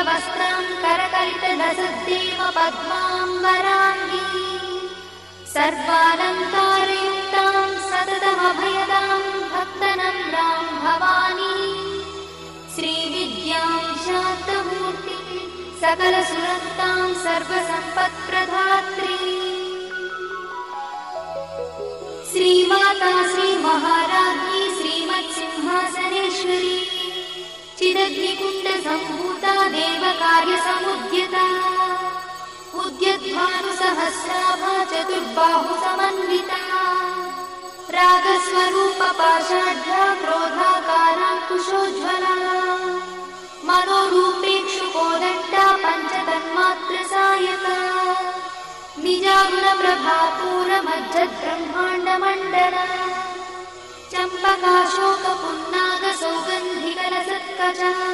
पीतवस्त्रां करकलितलसद्देव पद्माम्बराङ्गी सर्वालङ्कारयुक्तां सततमभयदां भक्तनम्रां Bhavani श्रीविद्यां शान्तमूर्ति सकलसुरक्तां सर्वसम्पत्प्रदात्री Shri Mata श्रीमहाराज्ञी श्रीमत्सिंहासनेश्वरी चिदग्निकुण्डसम्भूता देवकार्यसमुद्यता उद्यद्भानुसहस्राभा चतुर्बाहुसमन्विता रागस्वरूपपाषाढ्या क्रोधाकाराङ्कुशोज्ज्वला मनोरूपेक्षुकोदण्डा पञ्चतन्मात्रसायका निजागुणप्रभापूरमज्जद्ब्रह्माण्डमण्डला चम्पकाशोकपुन्नागसौगन्धिकलसत्कचा